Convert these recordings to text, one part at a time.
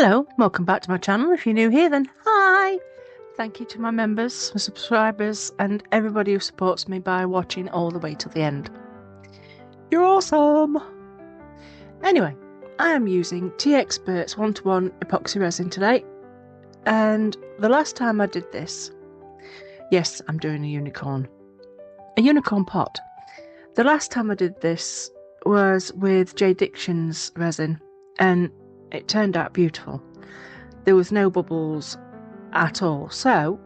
Hello, welcome back to my channel. If you're new here, then hi! Thank you to my members, my subscribers, and everybody who supports me by watching all the way till the end. You're awesome! Anyway, I am using teexpert's 1:1 epoxy resin today, and the last time I did this, yes, I'm doing a unicorn pot. The last time I did this was with J. Diction's resin, and it turned out beautiful. There was no bubbles at all. So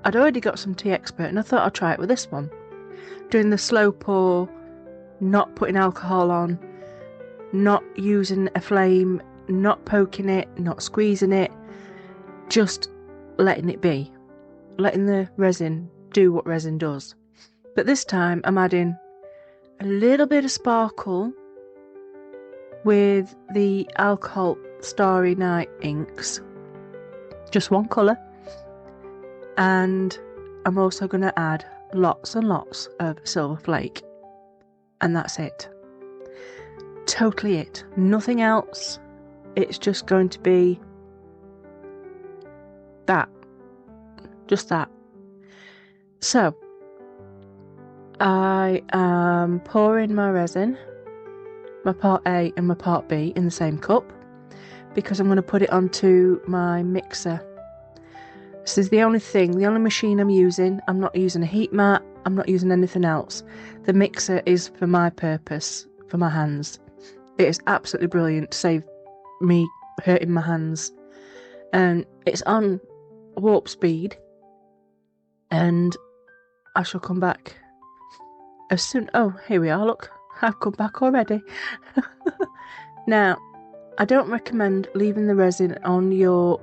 I'd already got some teexpert and I thought I'd try it with this one. Doing the slow pour, not putting alcohol on, not using a flame, not poking it, not squeezing it, just letting it be. Letting the resin do what resin does. But this time I'm adding a little bit of sparkle with the alcohol Starry Night inks, just one colour, and I'm also going to add lots and lots of silver flake, and that's it. Totally it, nothing else. It's just going to be that, just that. So I am pouring my resin, my part A and my part B, in the same cup, because I'm going to put it onto my mixer. This is the only machine I'm using. I'm not using a heat mat, I'm not using anything else. The mixer is for my purpose, for my hands. It is absolutely brilliant to save me hurting my hands. And it's on warp speed, and I shall come back as soon. Oh, here we are, look. I've come back already. Now, I don't recommend leaving the resin on your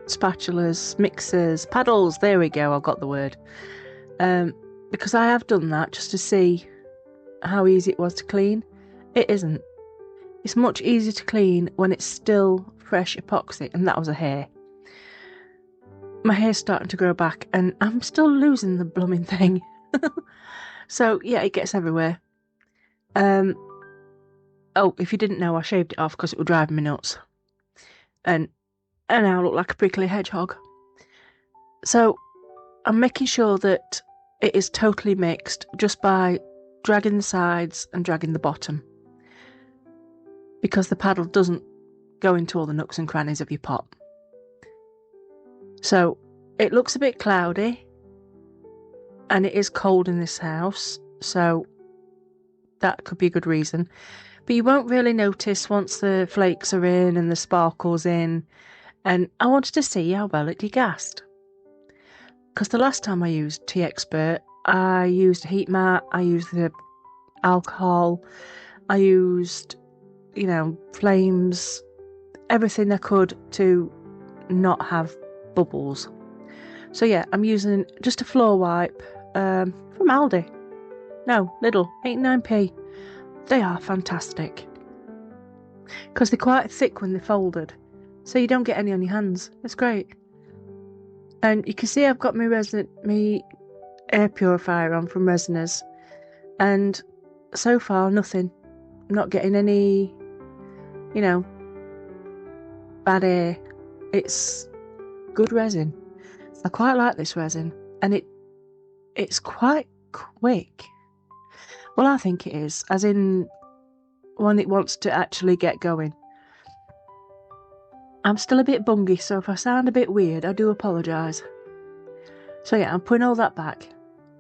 spatulas, mixers, paddles. There we go, I've got the word. Because I have done that just to see how easy it was to clean. It isn't. It's much easier to clean when it's still fresh epoxy, and that was a hair. My hair's starting to grow back, and I'm still losing the blooming thing. So, yeah, it gets everywhere. Oh, if you didn't know, I shaved it off because it was driving me nuts. And now I look like a prickly hedgehog. So, I'm making sure that it is totally mixed just by dragging the sides and dragging the bottom, because the paddle doesn't go into all the nooks and crannies of your pot. So, it looks a bit cloudy, and it is cold in this house, so that could be a good reason. But you won't really notice once the flakes are in and the sparkle's in. And I wanted to see how well it degassed, because the last time I used teexpert, I used a heat mat, I used the alcohol, I used, flames, everything I could to not have bubbles. So yeah, I'm using just a floor wipe from Aldi. No, Lidl, 89p. They are fantastic, because they're quite thick when they're folded, so you don't get any on your hands. It's great. And you can see I've got my air purifier on from Resiners, and so far nothing. I'm not getting any, bad air. It's good resin. I quite like this resin, and it's quite quick. Well, I think it is, as in when it wants to actually get going. I'm still a bit bungy, so if I sound a bit weird, I do apologise. So yeah, I'm putting all that back.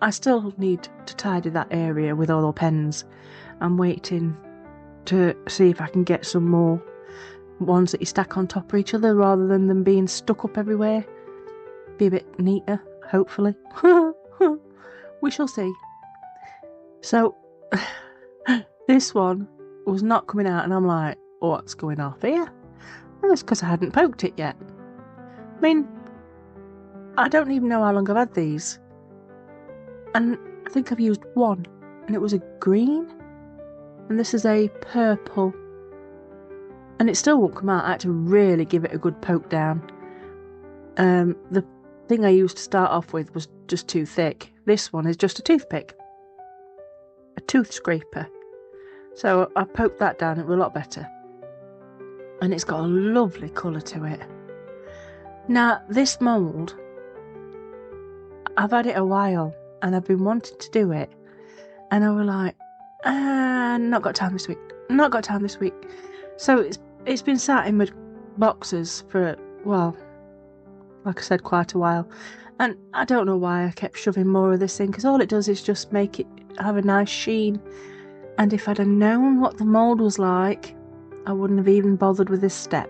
I still need to tidy that area with all the pens. I'm waiting to see if I can get some more ones that you stack on top of each other rather than them being stuck up everywhere. Be a bit neater, hopefully. We shall see. So, this one was not coming out, and I'm like, what's going off here? Well, it's because I hadn't poked it yet. I mean, I don't even know how long I've had these. And I think I've used one, and it was a green, and this is a purple. And it still won't come out. I had to really give it a good poke down. The thing I used to start off with was just too thick. This one is just a toothpick. A tooth scraper. So I poked that down, it was a lot better. and it's got a lovely colour to it. Now, this mould, I've had it a while and I've been wanting to do it, and I was like, not got time this week. So it's been sat in my boxes for, well, like I said, quite a while, and I don't know why I kept shoving more of this in, because all it does is just make it have a nice sheen. And if I'd have known what the mould was like, I wouldn't have even bothered with this step.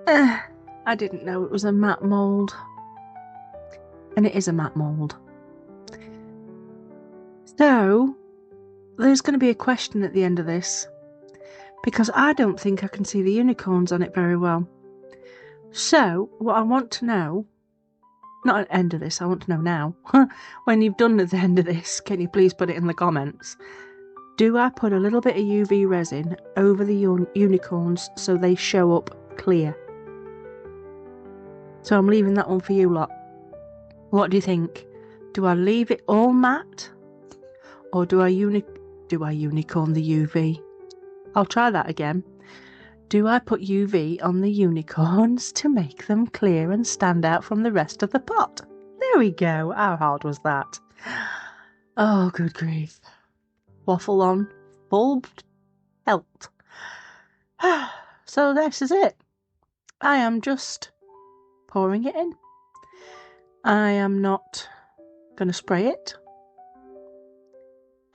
I didn't know it was a matte mould. And it is a matte mould. So, there's going to be a question at the end of this, because I don't think I can see the unicorns on it very well. So, what I want to know, not at the end of this, I want to know now, when you've done at the end of this, can you please put it in the comments? Do I put a little bit of UV resin over the unicorns so they show up clear? So I'm leaving that one for you lot. What do you think? Do I leave it all matte? Or do I unicorn the UV? I'll try that again. Do I put UV on the unicorns to make them clear and stand out from the rest of the pot? There we go. How hard was that? Oh, good grief. Waffle on full pelt. So this is it. I am just pouring it in. I am not going to spray it.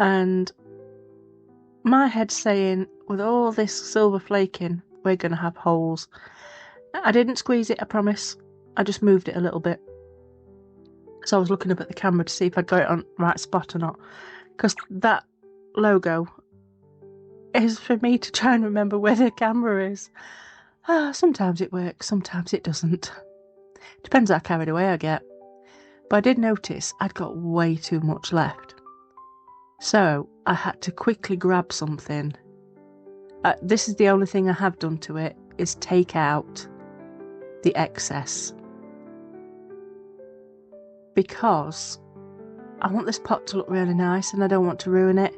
And my head's saying, with all this silver flaking, we're going to have holes. I didn't squeeze it, I promise. I just moved it a little bit. So I was looking up at the camera to see if I'd got it on the right spot or not. Because that logo is for me to try and remember where the camera is. Sometimes it works, sometimes it doesn't. Depends how carried away I get. But I did notice I'd got way too much left. So I had to quickly grab something. This is the only thing I have done to it, is take out the excess. Because I want this pot to look really nice and I don't want to ruin it.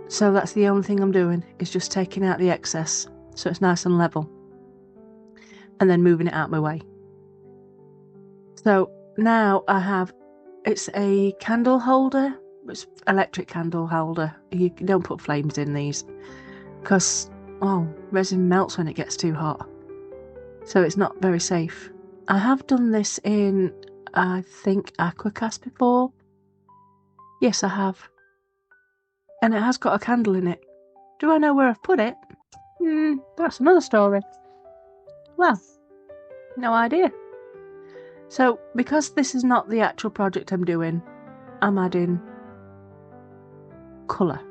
So that's the only thing I'm doing, is just taking out the excess so it's nice and level. And then moving it out of my way. So now I have, it's a candle holder. It's electric candle holder. You don't put flames in these because, well, resin melts when it gets too hot. So it's not very safe. I have done this in, I think, Aquacast before. Yes, I have. And it has got a candle in it. Do I know where I've put it? That's another story. Well, no idea. So, because this is not the actual project I'm doing, I'm adding colour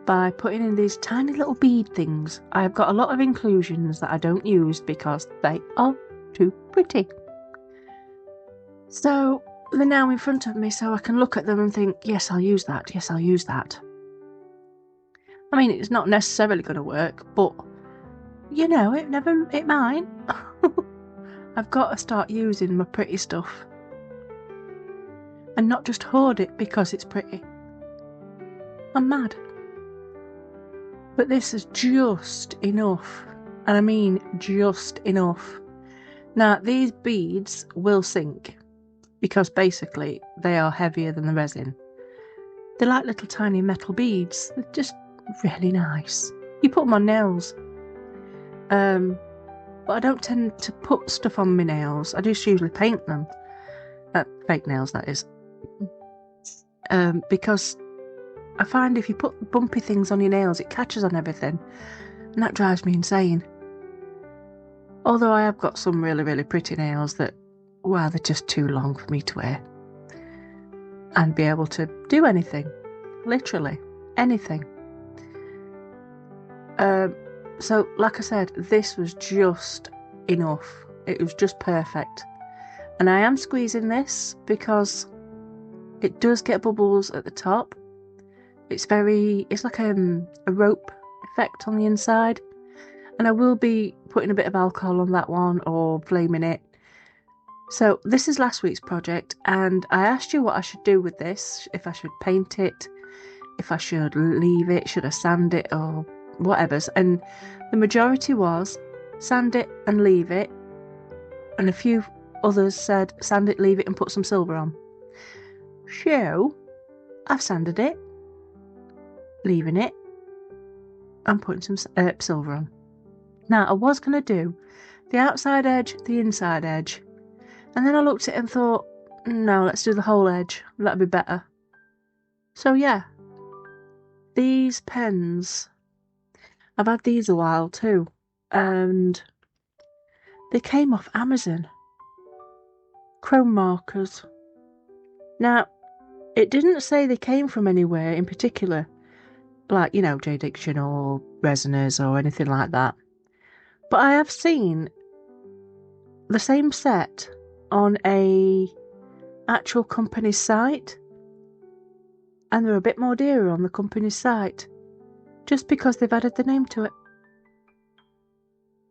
by putting in these tiny little bead things. I've got a lot of inclusions that I don't use because they are too pretty. So they're now in front of me, so I can look at them and think, yes, I'll use that, yes, I'll use that. I mean, it's not necessarily going to work, but you know, it might. I've got to start using my pretty stuff and not just hoard it because it's pretty. I'm mad. But this is just enough, and I mean just enough. Now, these beads will sink because basically they are heavier than the resin. They're like little tiny metal beads. They're just really nice. You put them on nails. But I don't tend to put stuff on my nails. I just usually paint them. Fake nails, that is. Because I find if you put bumpy things on your nails, it catches on everything. And that drives me insane. Although I have got some really, really pretty nails that, well, they're just too long for me to wear. And be able to do anything. Literally. Anything. So, like I said, this was just enough. It was just perfect. And I am squeezing this because it does get bubbles at the top. It's like a rope effect on the inside. And I will be putting a bit of alcohol on that one or flaming it. So this is last week's project, and I asked you what I should do with this. If I should paint it, if I should leave it, should I sand it, or whatevers, and the majority was sand it and leave it, and a few others said sand it, leave it and put some silver on. So I've sanded it, leaving it, and putting some silver on. Now I was going to do the outside edge, the inside edge, and then I looked at it and thought, no, let's do the whole edge, that'd be better. So yeah, these pens, I've had these a while too, and they came off Amazon. Chrome markers. Now, it didn't say they came from anywhere in particular, like, you know, J Diction or Resoners or anything like that. But I have seen the same set on a actual company's site, and they're a bit more dearer on the company's site, just because they've added the name to it.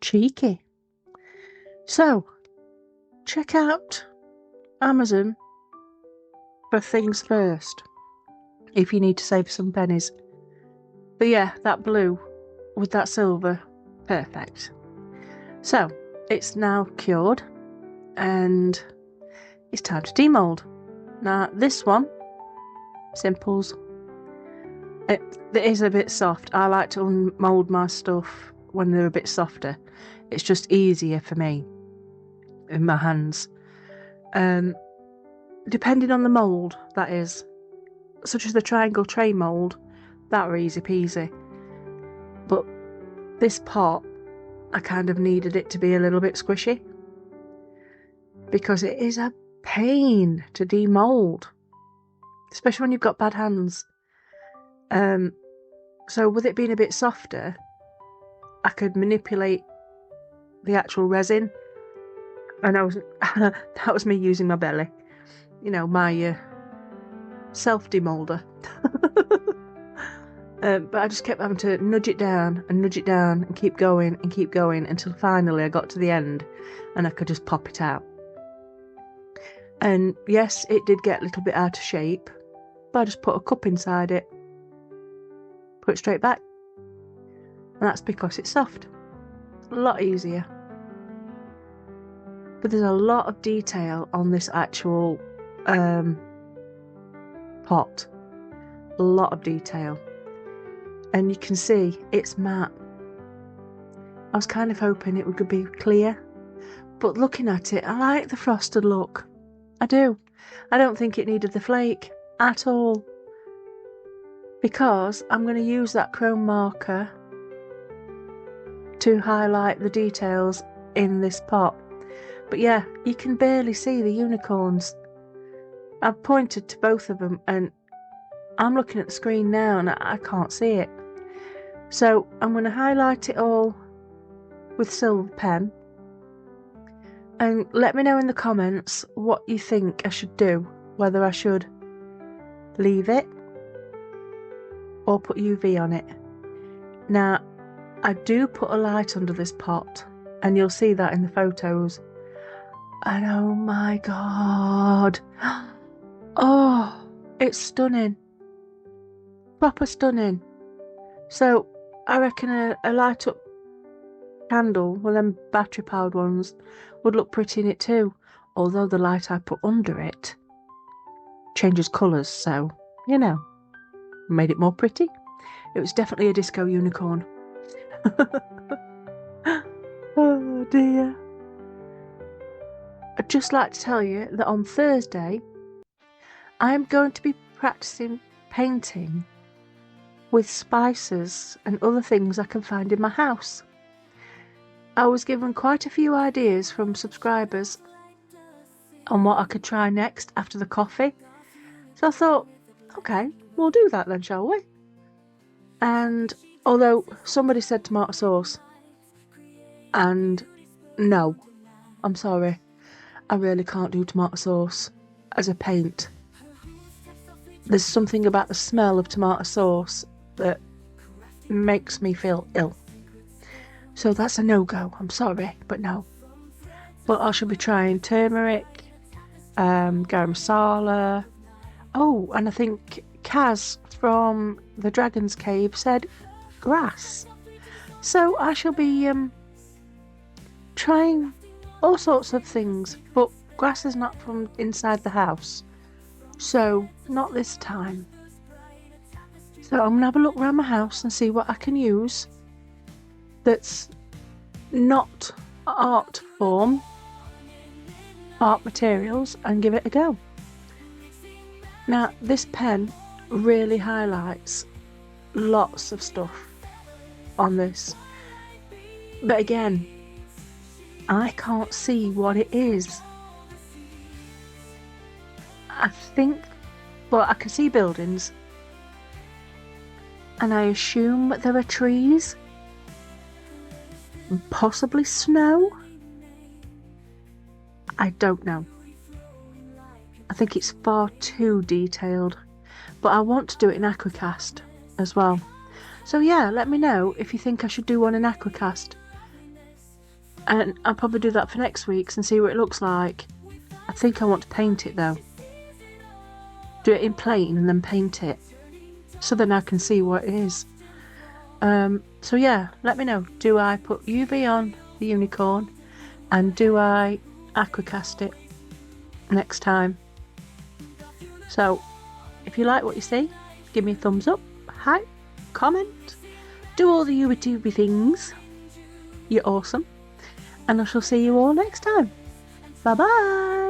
Cheeky. So, check out Amazon for things first, if you need to save some pennies. But yeah, that blue with that silver, perfect. So, it's now cured, and it's time to demould. Now, this one, Simples, it is a bit soft. I like to unmould my stuff when they're a bit softer. It's just easier for me in my hands. Depending on the mould, that is, such as the triangle tray mould, that were easy peasy. But this pot, I kind of needed it to be a little bit squishy, because it is a pain to demould, especially when you've got bad hands. So with it being a bit softer, I could manipulate the actual resin, and that was me using my belly, you know, my self demolder. But I just kept having to nudge it down and keep going until finally I got to the end and I could just pop it out. And yes, it did get a little bit out of shape, but I just put a cup inside it, put it straight back, and that's because it's soft. It's a lot easier. But there's a lot of detail on this actual pot. A lot of detail. And you can see it's matte. I was kind of hoping it would be clear, but looking at it, I like the frosted look. I do. I don't think it needed the flake at all, because I'm going to use that chrome marker to highlight the details in this pot. But yeah, you can barely see the unicorns. I've pointed to both of them and I'm looking at the screen now and I can't see it. So I'm going to highlight it all with silver pen, and let me know in the comments what you think I should do, whether I should leave it or put UV on it. Now, I do put a light under this pot, and you'll see that in the photos. And oh my god, oh, it's stunning, proper stunning. So I reckon a light up candle, one of them battery powered ones, would look pretty in it too, although the light I put under it changes colours, so you know, made it more pretty. It was definitely a disco unicorn. Oh dear. I'd just like to tell you that on Thursday I'm going to be practicing painting with spices and other things I can find in my house. I was given quite a few ideas from subscribers on what I could try next after the coffee, so I thought, okay, we'll do that then, shall we? And although somebody said tomato sauce, and no, I'm sorry, I really can't do tomato sauce as a paint. There's something about the smell of tomato sauce that makes me feel ill. So that's a no-go, I'm sorry, but no. But I shall be trying turmeric, garam masala. Oh, and I think Kaz from the Dragon's Cave said grass. So I shall be trying all sorts of things, but grass is not from inside the house, so not this time. So I'm gonna have a look around my house and see what I can use that's not art materials, and give it a go. Now this pen really highlights lots of stuff on this, but again, I can't see what it is. I think, well, I can see buildings, and I assume there are trees, possibly snow. I don't know. I think it's far too detailed, but I want to do it in Aquacast as well. So yeah, let me know if you think I should do one in Aquacast, and I'll probably do that for next week's and see what it looks like. I think I want to paint it though. Do it in plain and then paint it, so then I can see what it is. So yeah, let me know. Do I put UV on the unicorn, and do I Aquacast it next time? So if you like what you see, give me a thumbs up, hype, comment, do all the Ubi things. You're awesome, and I shall see you all next time. Bye bye.